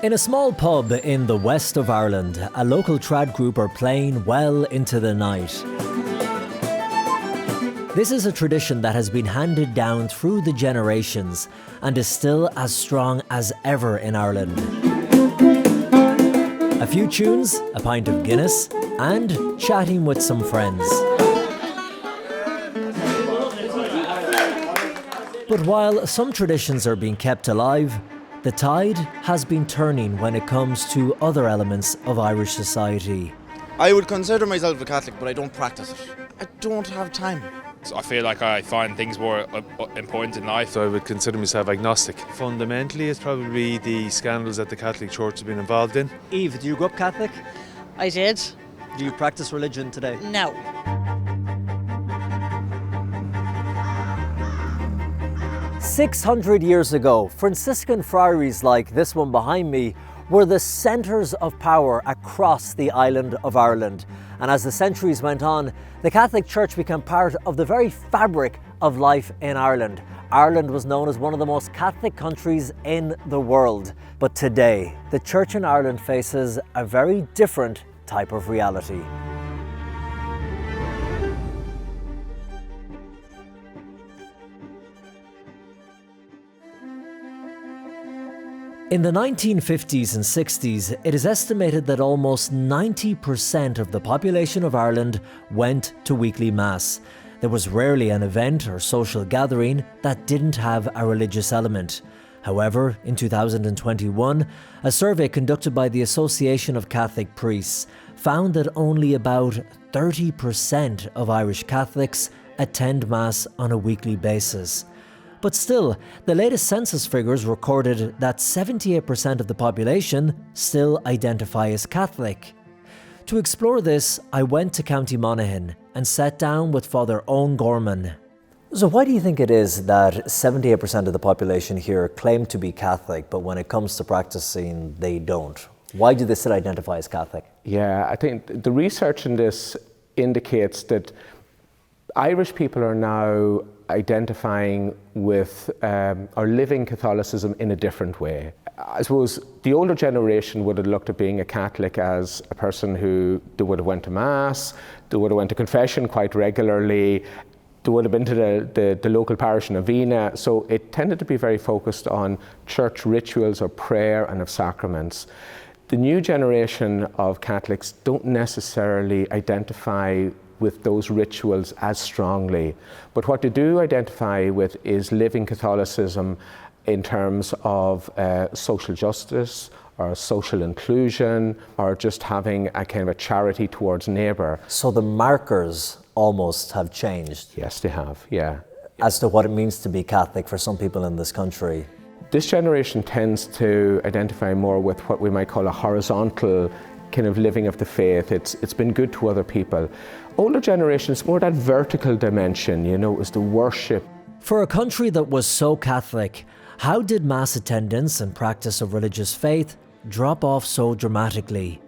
In a small pub in the west of Ireland, a local trad group are playing well into the night. This is a tradition that has been handed down through the generations and is still as strong as ever in Ireland. A few tunes, a pint of Guinness, and chatting with some friends. But while some traditions are being kept alive, the tide has been turning when it comes to other elements of Irish society. I would consider myself a Catholic, but I don't practice it. I don't have time. So I feel like I find things more important in life. So I would consider myself agnostic. Fundamentally, it's probably the scandals that the Catholic Church has been involved in. Eve, did you grow up Catholic? I did. Do you practice religion today? No. 600 years ago, Franciscan friaries like this one behind me were the centres of power across the island of Ireland. And as the centuries went on, the Catholic Church became part of the very fabric of life in Ireland. Ireland was known as one of the most Catholic countries in the world. But today, the Church in Ireland faces a very different type of reality. In the 1950s and 60s, it is estimated that almost 90% of the population of Ireland went to weekly Mass. There was rarely an event or social gathering that didn't have a religious element. However, in 2021, a survey conducted by the Association of Catholic Priests found that only about 30% of Irish Catholics attend Mass on a weekly basis. But still, the latest census figures recorded that 78% of the population still identify as Catholic. To explore this, I went to County Monaghan and sat down with Father Owen Gorman. So why do you think it is that 78% of the population here claim to be Catholic, but when it comes to practicing, they don't? Why do they still identify as Catholic? Yeah, I think the research in this indicates that Irish people are now identifying with or living Catholicism in a different way. I suppose the older generation would have looked at being a Catholic as a person who they would have went to Mass, they would have went to confession quite regularly, they would have been to the local parish novena, so it tended to be very focused on church rituals or prayer and of sacraments. The new generation of Catholics don't necessarily identify with those rituals as strongly. But what they do identify with is living Catholicism in terms of social justice or social inclusion or just having a kind of a charity towards neighbour. So the markers almost have changed? Yes, they have, yeah. As to what it means to be Catholic for some people in this country. This generation tends to identify more with what we might call a horizontal kind of living of the faith. It's been good to other people. Older generations, more that vertical dimension, you know, it was the worship. For a country that was so Catholic, how did Mass attendance and practice of religious faith drop off so dramatically?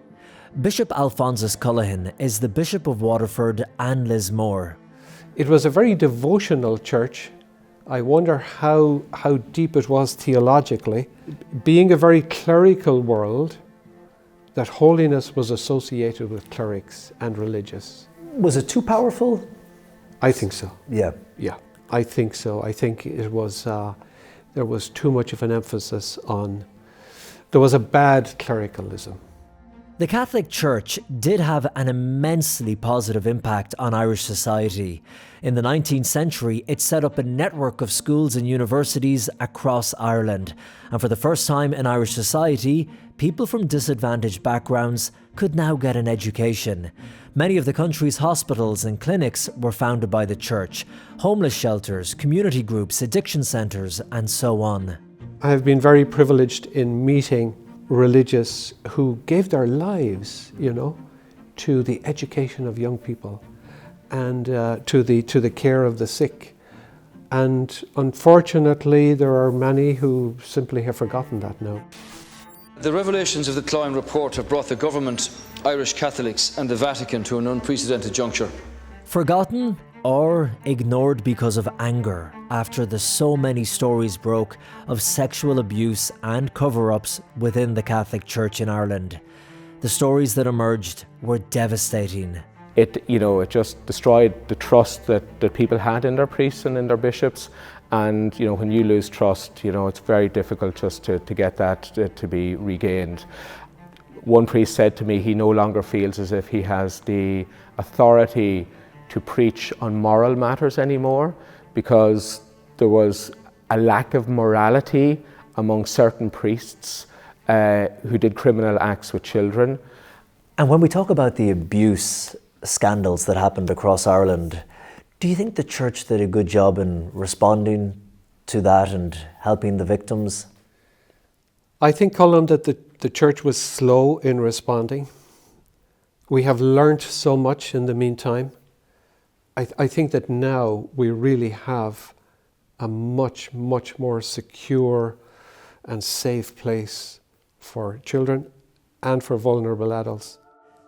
Bishop Alphonsus Cullihan is the Bishop of Waterford and Lismore. It was a very devotional church. I wonder how deep it was theologically. Being a very clerical world, that holiness was associated with clerics and religious. Was it too powerful? I think so. Yeah. Yeah, I think so. I think it was, there was too much of an emphasis on, there was a bad clericalism. The Catholic Church did have an immensely positive impact on Irish society. In the 19th century, it set up a network of schools and universities across Ireland. And for the first time in Irish society, people from disadvantaged backgrounds could now get an education. Many of the country's hospitals and clinics were founded by the Church, homeless shelters, community groups, addiction centres, and so on. I have been very privileged in meeting religious who gave their lives, you know, to the education of young people and to the care of the sick. And unfortunately, there are many who simply have forgotten that now. The revelations of the Colm report have brought the government, Irish Catholics and the Vatican to an unprecedented juncture. Forgotten or ignored because of anger after the so many stories broke of sexual abuse and cover-ups within the Catholic Church in Ireland. The stories that emerged were devastating. It just destroyed the trust that people had in their priests and in their bishops. And, when you lose trust, it's very difficult just to get that to be regained. One priest said to me he no longer feels as if he has the authority to preach on moral matters anymore, because there was a lack of morality among certain priests who did criminal acts with children. And when we talk about the abuse scandals that happened across Ireland, do you think the church did a good job in responding to that and helping the victims? I think, Colm, that the church was slow in responding. We have learnt so much in the meantime. I think that now we really have a much, much more secure and safe place for children and for vulnerable adults.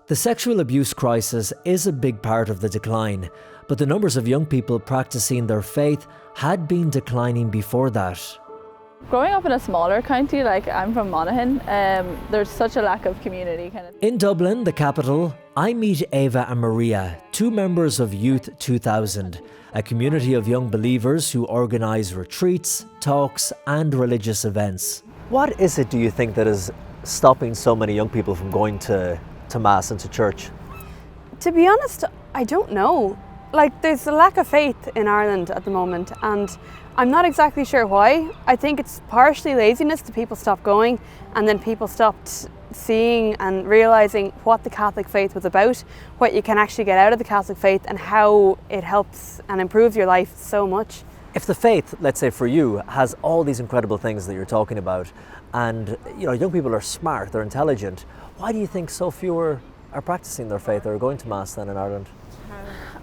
The sexual abuse crisis is a big part of the decline, but the numbers of young people practicing their faith had been declining before that. Growing up in a smaller county, like I'm from Monaghan, there's such a lack of community. In Dublin, the capital, I meet Ava and Maria, two members of Youth 2000, a community of young believers who organise retreats, talks and religious events. What is it, do you think, that is stopping so many young people from going to Mass and to church? To be honest, I don't know. There's a lack of faith in Ireland at the moment, and I'm not exactly sure why. I think it's partially laziness that people stopped going, and then people stopped seeing and realising what the Catholic faith was about, what you can actually get out of the Catholic faith and how it helps and improves your life so much. If the faith, let's say for you, has all these incredible things that you're talking about, and young people are smart, they're intelligent, why do you think so few are practicing their faith or going to Mass then in Ireland?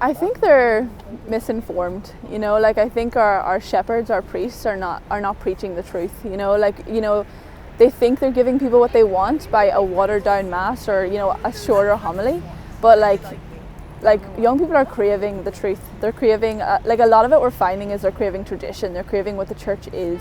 I think they're misinformed. I think our shepherds, our priests are not preaching the truth. They think they're giving people what they want by a watered down Mass or a shorter homily, but young people are craving the truth. They're craving a lot of it we're finding is they're craving tradition. They're craving what the church is.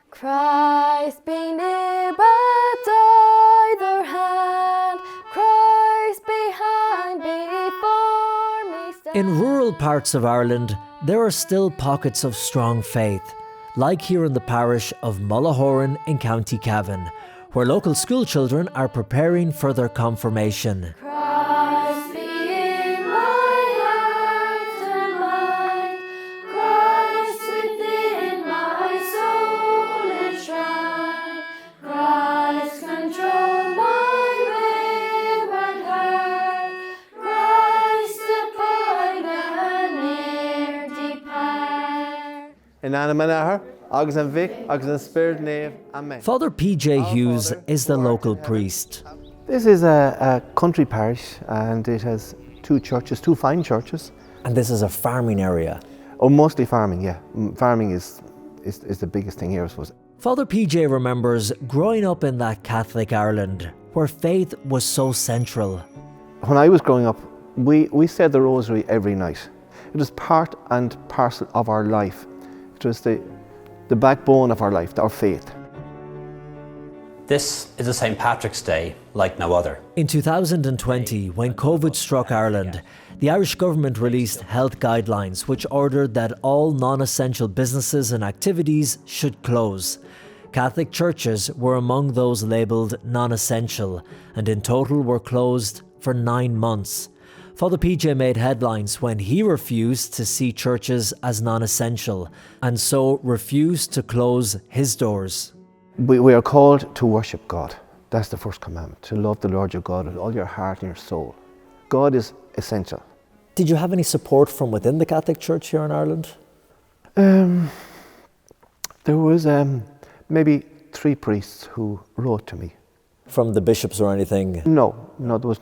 Christ be near but either hand, Christ behind before me stand. In rural parts of Ireland, there are still pockets of strong faith, like here in the parish of Mullahoran in County Cavan, where local school children are preparing for their confirmation. Christ be in my heart and mind, Christ within my soul enshrined, Christ control my wayward heart, Christ abide and near depart. In Anna agus an Vic, agus an Spirit Nave, Amen. Father PJ Hughes is the local priest. This is a country parish, and it has two churches, two fine churches. And this is a farming area? Oh, mostly farming, yeah. Farming is the biggest thing here, I suppose. Father PJ remembers growing up in that Catholic Ireland, where faith was so central. When I was growing up, we said the rosary every night. It was part and parcel of our life. It was the backbone of our life, our faith. This is a St. Patrick's Day like no other. In 2020, when COVID struck Ireland, the Irish government released health guidelines which ordered that all non-essential businesses and activities should close. Catholic churches were among those labelled non-essential, and in total were closed for 9 months. Father PJ made headlines when he refused to see churches as non-essential, and so refused to close his doors. We are called to worship God. That's the first commandment, to love the Lord your God with all your heart and your soul. God is essential. Did you have any support from within the Catholic Church here in Ireland? There was maybe 3 priests who wrote to me. From the bishops or anything? No, there was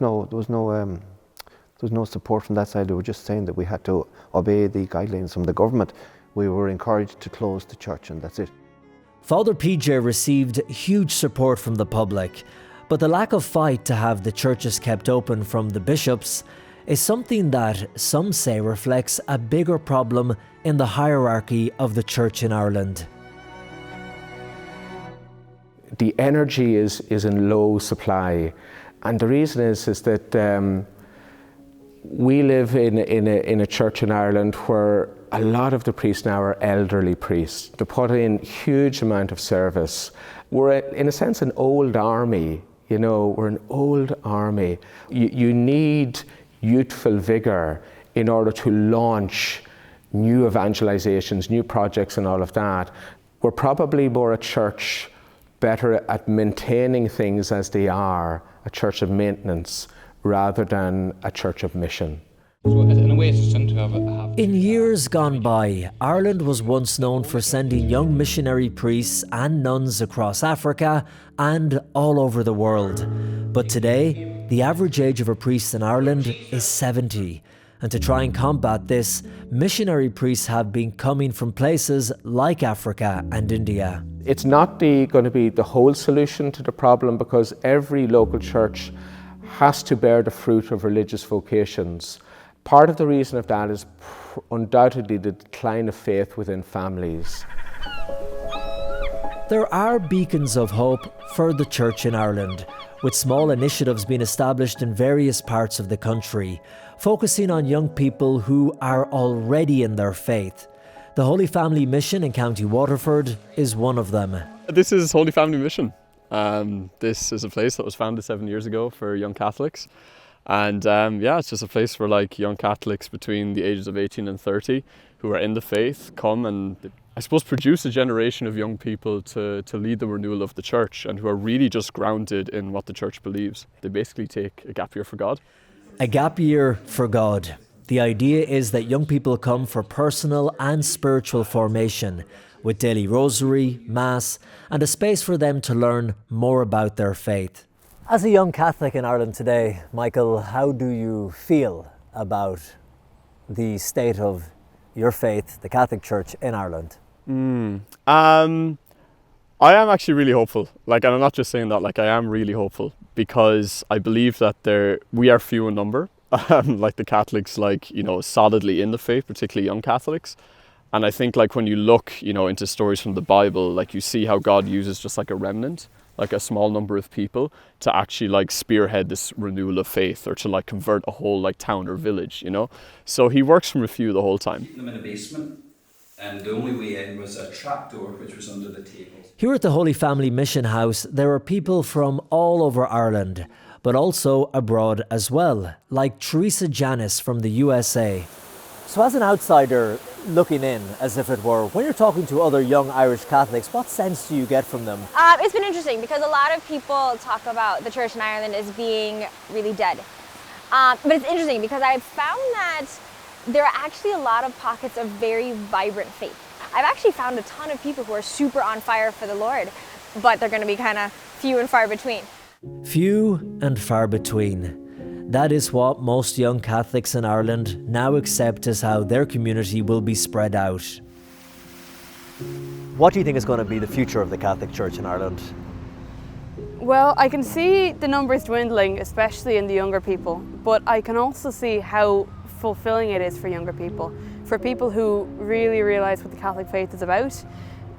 no support from that side. They were just saying that we had to obey the guidelines from the government. We were encouraged to close the church, and that's it. Father PJ received huge support from the public, But the lack of fight to have the churches kept open from the bishops is something that some say reflects a bigger problem in the hierarchy of the church in Ireland. The energy is in low supply, and the reason is that we live in a church in Ireland where a lot of the priests now are elderly priests. They put in huge amount of service. We're in a sense an old army, you know, we're an old army. You need youthful vigour in order to launch new evangelizations, new projects and all of that. We're probably more a church better at maintaining things as they are, a church of maintenance, rather than a church of mission. In years gone by, Ireland was once known for sending young missionary priests and nuns across Africa and all over the world. But today, the average age of a priest in Ireland is 70. And to try and combat this, missionary priests have been coming from places like Africa and India. It's not going to be the whole solution to the problem, because every local church has to bear the fruit of religious vocations. Part of the reason of that is undoubtedly the decline of faith within families. There are beacons of hope for the church in Ireland, with small initiatives being established in various parts of the country, focusing on young people who are already in their faith. The Holy Family Mission in County Waterford is one of them. This is Holy Family Mission. This is a place that was founded 7 years ago for young Catholics. And it's just a place where like young Catholics between the ages of 18 and 30 who are in the faith come and I suppose produce a generation of young people to lead the renewal of the church, and who are really just grounded in what the church believes. They basically take a gap year for God. A gap year for God. The idea is that young people come for personal and spiritual formation, with daily rosary, mass, and a space for them to learn more about their faith. As a young Catholic in Ireland today, Michael, how do you feel about the state of your faith, the Catholic Church in Ireland? I am actually really hopeful. And I'm not just saying that, I am really hopeful, because I believe that we are few in number, like the Catholics, solidly in the faith, particularly young Catholics. And I think when you look, into stories from the Bible, you see how God uses just a remnant, a small number of people, to actually spearhead this renewal of faith, or to convert a whole town or village, So he works from a few the whole time. Them in a basement, and the only way in was a trapdoor which was under the table. Here at the Holy Family Mission House, there are people from all over Ireland, but also abroad as well, like Teresa Janis from the USA. So as an outsider looking in, as if it were, when you're talking to other young Irish Catholics, what sense do you get from them? It's been interesting, because a lot of people talk about the church in Ireland as being really dead. But it's interesting because I've found that there are actually a lot of pockets of very vibrant faith. I've actually found a ton of people who are super on fire for the Lord, but they're going to be kind of few and far between. Few and far between. That is what most young Catholics in Ireland now accept as how their community will be spread out. What do you think is going to be the future of the Catholic Church in Ireland? Well, I can see the numbers dwindling, especially in the younger people, but I can also see how fulfilling it is for younger people, for people who really realise what the Catholic faith is about.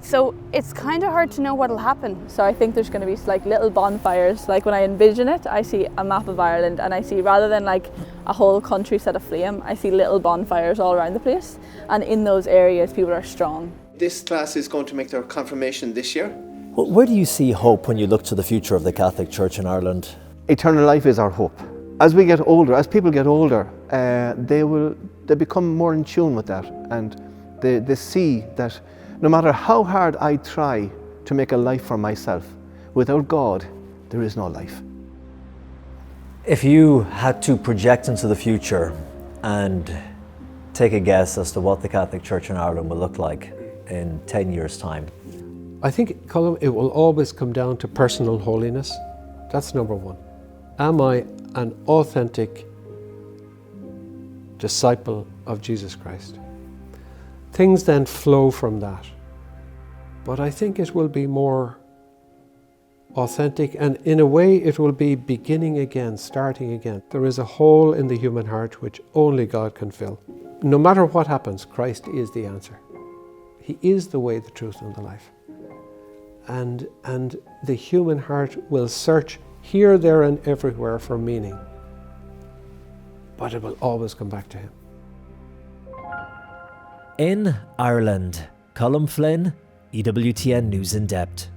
So it's kind of hard to know what'll happen. So I think there's going to be little bonfires. When I envision it, I see a map of Ireland, and I see, rather than a whole country set aflame, I see little bonfires all around the place, and in those areas people are strong. This class is going to make their confirmation this year. Well, where do you see hope when you look to the future of the Catholic Church in Ireland? Eternal life is our hope. As we get older, as people get older, they become more in tune with that, and they see that no matter how hard I try to make a life for myself, without God, there is no life. If you had to project into the future and take a guess as to what the Catholic Church in Ireland will look like in 10 years' time? I think, Colm, it will always come down to personal holiness. That's number one. Am I an authentic disciple of Jesus Christ? Things then flow from that. But I think it will be more authentic, and in a way it will be beginning again, starting again. There is a hole in the human heart which only God can fill. No matter what happens, Christ is the answer. He is the way, the truth, and the life. And the human heart will search here, there, and everywhere for meaning, but it will always come back to Him. In Ireland, Colm Flynn, EWTN News In Depth.